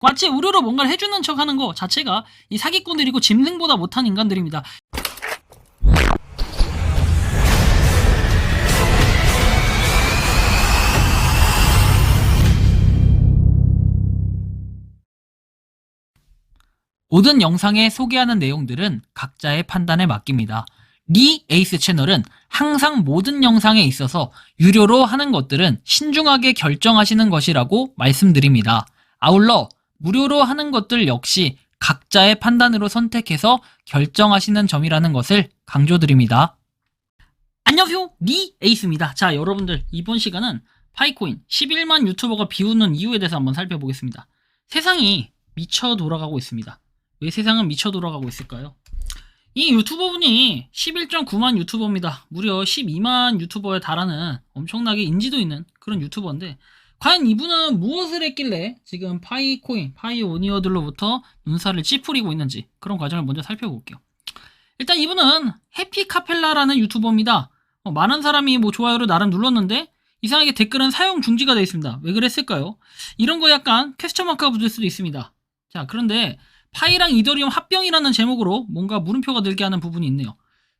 마치 무료로 뭔가를 해주는 척 하는 거 자체가 이 사기꾼들이고 짐승보다 못한 인간들입니다. 모든 영상에 소개하는 내용들은 각자의 판단에 맡깁니다. 리 에이스 채널은 항상 모든 영상에 있어서 유료로 하는 것들은 신중하게 결정하시는 것이라고 말씀드립니다. 아울러 무료로 하는 것들 역시 각자의 판단으로 선택해서 결정하시는 점이라는 것을 강조드립니다. 안녕하세요, 리 에이스입니다. 자, 여러분들 이번 시간은 파이코인 11만 유튜버가 비웃는 이유에 대해서 한번 살펴보겠습니다. 세상이 미쳐 돌아가고 있습니다. 왜 세상은 미쳐 돌아가고 있을까요? 이 유튜버분이 11.9만 유튜버입니다. 무려 12만 유튜버에 달하는 엄청나게 인지도 있는 그런 유튜버인데, 과연 이분은 무엇을 했길래 지금 파이코인, 파이오니어들로부터 눈살을 찌푸리고 있는지 그런 과정을 먼저 살펴볼게요. 일단 이분은 해피카펠라라는 유튜버입니다. 많은 사람이 뭐 좋아요를 나름 눌렀는데 이상하게 댓글은 사용 중지가 되어 있습니다. 왜 그랬을까요? 이런 거 약간 퀘스천 마크가 붙을 수도 있습니다. 자, 그런데 파이랑 이더리움 합병이라는 제목으로 뭔가 물음표가 들게 하는 부분이 있네요.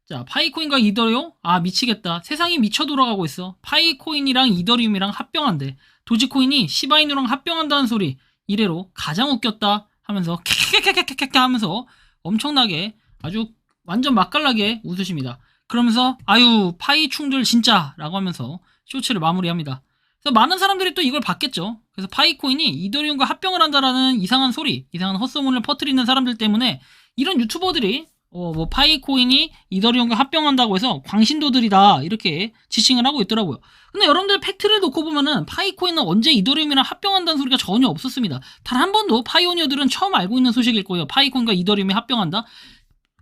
자, 파이코인과 이더리움? 아, 미치겠다. 세상이 미쳐 돌아가고 있어. 파이코인이랑 이더리움이랑 합병한대. 도지코인이 시바이누랑 합병한다는 소리. 이래로 가장 웃겼다 하면서 캬캬캬캬캬캬 하면서 엄청나게 아주 완전 맛깔나게 웃으십니다. 그러면서 아유 파이충들 진짜 라고 하면서 쇼츠를 마무리합니다. 그래서 많은 사람들이 또 이걸 봤겠죠. 그래서 파이코인이 이더리움과 합병을 한다라는 이상한 소리, 이상한 헛소문을 퍼뜨리는 사람들 때문에 이런 유튜버들이 뭐 파이코인이 이더리움과 합병한다고 해서 광신도들이다 이렇게 지칭을 하고 있더라고요. 근데 여러분들 팩트를 놓고 보면은 파이코인은 언제 이더리움이랑 합병한다는 소리가 전혀 없었습니다. 단 한 번도 파이오니어들은 처음 알고 있는 소식일 거예요. 파이코인과 이더리움이 합병한다.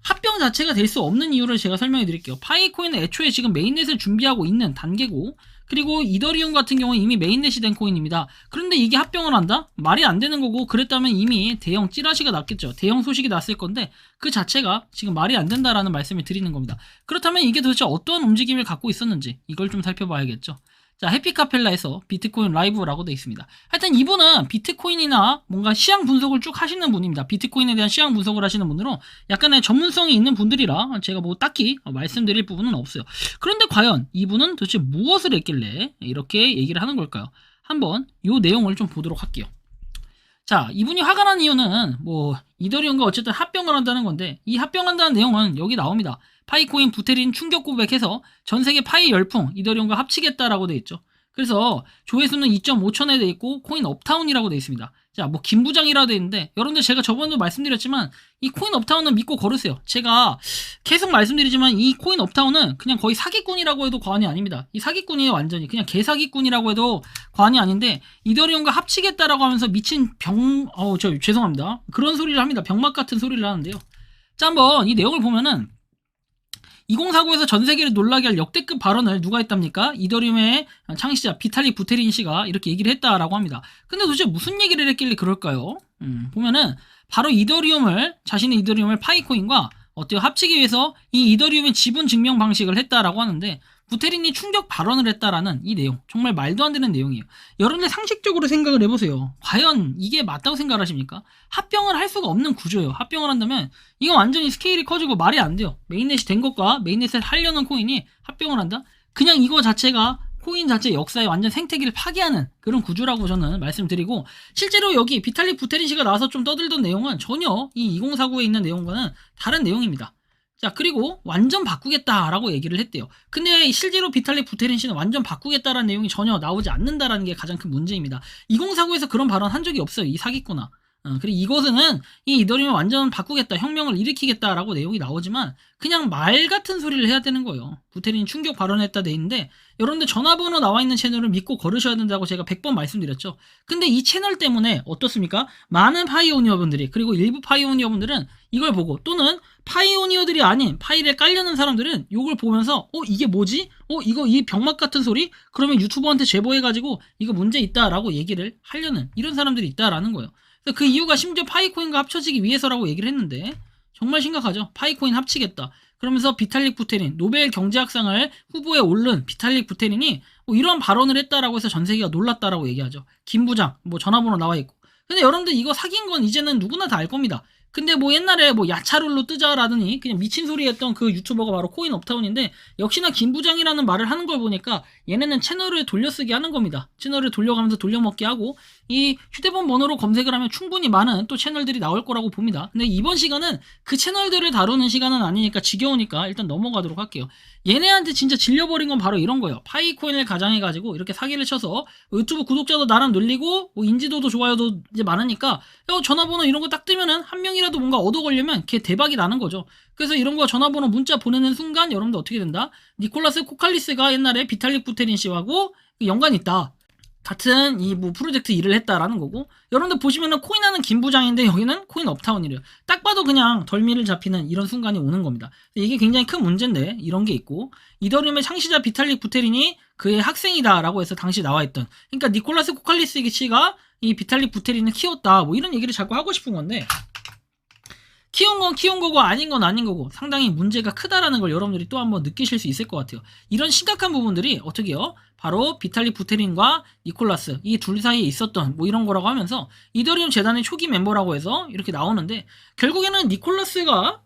합병 자체가 될 수 없는 이유를 제가 설명해 드릴게요. 파이코인은 애초에 지금 메인넷을 준비하고 있는 단계고, 그리고 이더리움 같은 경우는 이미 메인넷이 된 코인입니다. 그런데 이게 합병을 한다? 말이 안 되는 거고, 그랬다면 이미 대형 찌라시가 났겠죠. 대형 소식이 났을 건데 그 자체가 지금 말이 안 된다라는 말씀을 드리는 겁니다. 그렇다면 이게 도대체 어떤 움직임을 갖고 있었는지 이걸 좀 살펴봐야겠죠. 자, 해피카펠라에서 비트코인 라이브라고 되어 있습니다. 하여튼 이분은 비트코인이나 뭔가 시장 분석을 쭉 하시는 분입니다. 비트코인에 대한 시장 분석을 하시는 분으로 약간의 전문성이 있는 분들이라 제가 뭐 딱히 말씀드릴 부분은 없어요. 그런데 과연 이분은 도대체 무엇을 했길래 이렇게 얘기를 하는 걸까요? 한번 이 내용을 좀 보도록 할게요. 자, 이분이 화가 난 이유는 뭐 이더리움과 어쨌든 합병을 한다는 건데, 이 합병한다는 내용은 여기 나옵니다. 파이코인 부테린 충격 고백해서 전세계 파이 열풍 이더리움과 합치겠다라고 돼 있죠. 그래서 조회수는 2.5천에 돼 있고 코인 업타운이라고 돼 있습니다. 자, 뭐 김부장이라고 돼 있는데, 여러분들 제가 저번에도 말씀드렸지만 이 코인 업타운은 믿고 걸으세요. 제가 계속 말씀드리지만 이 코인 업타운은 그냥 거의 사기꾼이라고 해도 과언이 아닙니다. 이 사기꾼이에요. 완전히 그냥 개사기꾼이라고 해도 과언이 아닌데, 이더리움과 합치겠다라고 하면서 미친 죄송합니다. 그런 소리를 합니다. 병맛 같은 소리를 하는데요. 자, 한번 이 내용을 보면은 2049에서 전 세계를 놀라게 할 역대급 발언을 누가 했답니까? 이더리움의 창시자 비탈릭 부테린 씨가 이렇게 얘기를 했다라고 합니다. 근데 도대체 무슨 얘기를 했길래 그럴까요? 보면은 바로 자신의 이더리움을 파이코인과 어때요? 합치기 위해서 이 이더리움의 지분 증명 방식을 했다라고 하는데, 부테린이 충격 발언을 했다라는 이 내용, 정말 말도 안 되는 내용이에요. 여러분들 상식적으로 생각을 해보세요. 과연 이게 맞다고 생각하십니까? 합병을 할 수가 없는 구조예요. 합병을 한다면 이건 완전히 스케일이 커지고 말이 안 돼요. 메인넷이 된 것과 메인넷을 하려는 코인이 합병을 한다? 그냥 이거 자체가 코인 자체 역사의 완전 생태계를 파괴하는 그런 구조라고 저는 말씀드리고, 실제로 여기 비탈릭 부테린 씨가 나와서 좀 떠들던 내용은 전혀 이 2049에 있는 내용과는 다른 내용입니다. 자, 그리고 완전 바꾸겠다라고 얘기를 했대요. 근데 실제로 비탈릭 부테린 씨는 완전 바꾸겠다라는 내용이 전혀 나오지 않는다라는 게 가장 큰 문제입니다. 2049에서 그런 발언 한 적이 없어요. 이 사기꾼아. 그리고 이것은 이 이더리움을 완전 바꾸겠다, 혁명을 일으키겠다라고 내용이 나오지만 그냥 말 같은 소리를 해야 되는 거예요. 부테린이 충격 발언했다 돼 있는데, 여러분들 전화번호 나와 있는 채널을 믿고 걸으셔야 된다고 제가 100번 말씀드렸죠. 근데 이 채널 때문에 어떻습니까? 많은 파이오니어분들이, 그리고 일부 파이오니어분들은 이걸 보고, 또는 파이오니어들이 아닌 파이를 깔려는 사람들은 이걸 보면서 이게 뭐지? 이거 이 병맛 같은 소리? 그러면 유튜버한테 제보해가지고 이거 문제 있다라고 얘기를 하려는 이런 사람들이 있다라는 거예요. 그래서 그 이유가 심지어 파이코인과 합쳐지기 위해서라고 얘기를 했는데, 정말 심각하죠. 파이코인 합치겠다. 그러면서 비탈릭 부테린, 노벨 경제학상을 후보에 오른 비탈릭 부테린이 이런 발언을 했다라고 해서 전 세계가 놀랐다라고 얘기하죠. 김 부장, 뭐 전화번호 나와 있고. 근데 여러분들 이거 사기인 건 이제는 누구나 다 알 겁니다. 근데 뭐 옛날에 뭐 야차룰로 뜨자라더니 그냥 미친 소리 했던 그 유튜버가 바로 코인 업타운인데, 역시나 김 부장이라는 말을 하는 걸 보니까 얘네는 채널을 돌려쓰기 하는 겁니다. 채널을 돌려가면서 돌려먹기 하고, 이 휴대폰 번호로 검색을 하면 충분히 많은 또 채널들이 나올 거라고 봅니다. 근데 이번 시간은 그 채널들을 다루는 시간은 아니니까 지겨우니까 일단 넘어가도록 할게요. 얘네한테 진짜 질려버린 건 바로 이런 거예요. 파이코인을 가장해가지고 이렇게 사기를 쳐서 유튜브 구독자도 나름 늘리고 뭐 인지도도 좋아요도 이제 많으니까 전화번호 이런 거 딱 뜨면은 한 명이라도 뭔가 얻어 걸려면 걔 대박이 나는 거죠. 그래서 이런 거 전화번호 문자 보내는 순간 여러분들 어떻게 된다? 니콜라스 코칼리스가 옛날에 비탈릭 부테린 씨하고 연관이 있다. 같은 이 뭐 프로젝트 일을 했다라는 거고, 여러분들 보시면은 코인하는 김 부장인데 여기는 코인 업타운이래요. 딱 봐도 그냥 덜미를 잡히는 이런 순간이 오는 겁니다. 이게 굉장히 큰 문제인데 이런 게 있고, 이더리움의 창시자 비탈릭 부테린이 그의 학생이다라고 해서 당시 나와있던, 그러니까 니콜라스 코칼리스 씨가 이 비탈릭 부테린을 키웠다 뭐 이런 얘기를 자꾸 하고 싶은 건데, 키운 건 키운 거고 아닌 건 아닌 거고 상당히 문제가 크다라는 걸 여러분들이 또 한번 느끼실 수 있을 것 같아요. 이런 심각한 부분들이 어떻게요? 바로 비탈릭 부테린과 니콜라스 이 둘 사이에 있었던 뭐 이런 거라고 하면서 이더리움 재단의 초기 멤버라고 해서 이렇게 나오는데, 결국에는 니콜라스가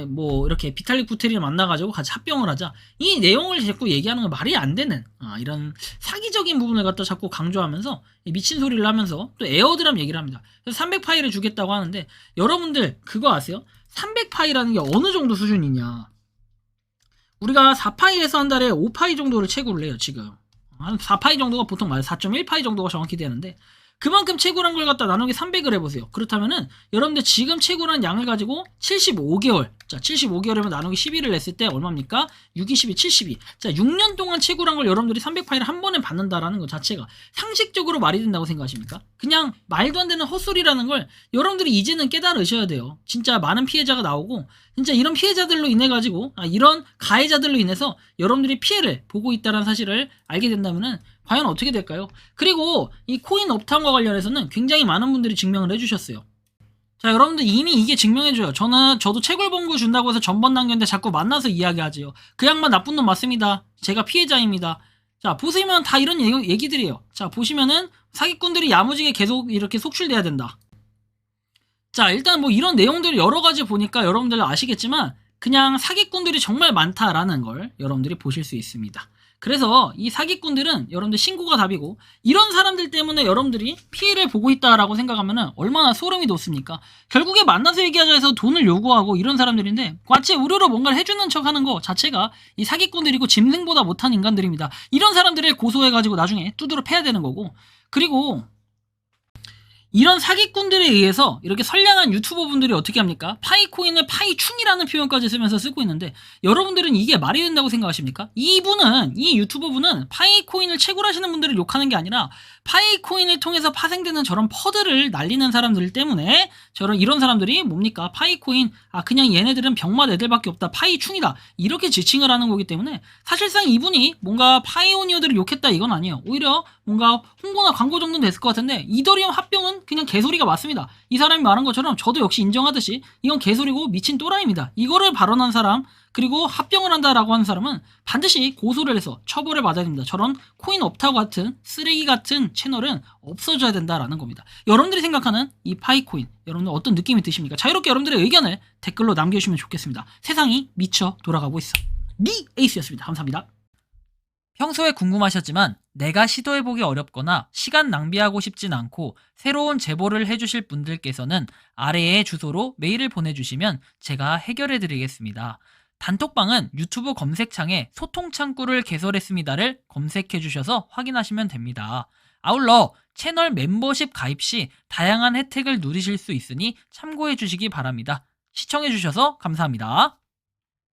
뭐 이렇게 비탈릭 부테린을 만나가지고 같이 합병을 하자, 이 내용을 자꾸 얘기하는 건 말이 안 되는 이런 사기적인 부분을 갖다 자꾸 강조하면서 미친 소리를 하면서 또 에어드랍 얘기를 합니다. 그래서 300파이를 주겠다고 하는데, 여러분들 그거 아세요? 300파이라는 게 어느 정도 수준이냐? 우리가 4파이에서 한 달에 5파이 정도를 채굴을 해요. 지금 한 4파이 정도가 보통 맞아요. 4.1파이 정도가 정확히 되는데, 그만큼 채굴한 걸 갖다 나누기 300을 해보세요. 그렇다면은 여러분들 지금 채굴한 양을 가지고 75개월, 자 75개월이면 나누기 12를 냈을 때 얼마입니까? 6, 22, 72. 자 6년 동안 채굴한 걸 여러분들이 300파이를 한 번에 받는다라는 것 자체가 상식적으로 말이 된다고 생각하십니까? 그냥 말도 안 되는 헛소리라는 걸 여러분들이 이제는 깨달으셔야 돼요. 진짜 많은 피해자가 나오고, 진짜 이런 피해자들로 인해 가지고 이런 가해자들로 인해서 여러분들이 피해를 보고 있다는 사실을 알게 된다면은 과연 어떻게 될까요? 그리고 이 코인 업타운과 관련해서는 굉장히 많은 분들이 증명을 해주셨어요. 자, 여러분들 이미 이게 증명해줘요. 저도 채굴봉구 준다고 해서 전번 남겼는데 자꾸 만나서 이야기하지요. 그 양반 나쁜 놈 맞습니다. 제가 피해자입니다. 자, 보시면 다 이런 얘기들이에요. 자, 보시면은 사기꾼들이 야무지게 계속 이렇게 속출돼야 된다. 자, 일단 뭐 이런 내용들 여러 가지 보니까 여러분들 아시겠지만 그냥 사기꾼들이 정말 많다라는 걸 여러분들이 보실 수 있습니다. 그래서 이 사기꾼들은 여러분들 신고가 답이고, 이런 사람들 때문에 여러분들이 피해를 보고 있다라고 생각하면 얼마나 소름이 돋습니까? 결국에 만나서 얘기하자 해서 돈을 요구하고 이런 사람들인데 마치 우려로 뭔가를 해주는 척 하는 거 자체가 이 사기꾼들이고 짐승보다 못한 인간들입니다. 이런 사람들을 고소해가지고 나중에 두드러 패야 되는 거고, 그리고 이런 사기꾼들에 의해서 이렇게 선량한 유튜버분들이 어떻게 합니까? 파이코인을 파이충이라는 표현까지 쓰면서 쓰고 있는데, 여러분들은 이게 말이 된다고 생각하십니까? 이 유튜버분은 파이코인을 채굴하시는 분들을 욕하는 게 아니라 파이코인을 통해서 파생되는 저런 퍼드를 날리는 사람들 때문에 이런 사람들이 뭡니까? 파이코인, 그냥 얘네들은 병맛 애들밖에 없다, 파이충이다, 이렇게 지칭을 하는 거기 때문에 사실상 이분이 뭔가 파이오니어들을 욕했다 이건 아니에요. 오히려 뭔가 홍보나 광고 정도는 됐을 것 같은데, 이더리움 합병은 그냥 개소리가 맞습니다. 이 사람이 말한 것처럼 저도 역시 인정하듯이 이건 개소리고 미친 또라이입니다. 이거를 발언한 사람, 그리고 합병을 한다라고 하는 사람은 반드시 고소를 해서 처벌을 받아야 됩니다. 저런 코인 업타고 같은 쓰레기 같은 채널은 없어져야 된다라는 겁니다. 여러분들이 생각하는 이 파이코인, 여러분들 어떤 느낌이 드십니까? 자유롭게 여러분들의 의견을 댓글로 남겨주시면 좋겠습니다. 세상이 미쳐 돌아가고 있어. 니 에이스였습니다. 감사합니다. 평소에 궁금하셨지만 내가 시도해보기 어렵거나 시간 낭비하고 싶진 않고 새로운 제보를 해주실 분들께서는 아래의 주소로 메일을 보내주시면 제가 해결해드리겠습니다. 단톡방은 유튜브 검색창에 소통창구를 개설했습니다를 검색해주셔서 확인하시면 됩니다. 아울러 채널 멤버십 가입 시 다양한 혜택을 누리실 수 있으니 참고해주시기 바랍니다. 시청해주셔서 감사합니다.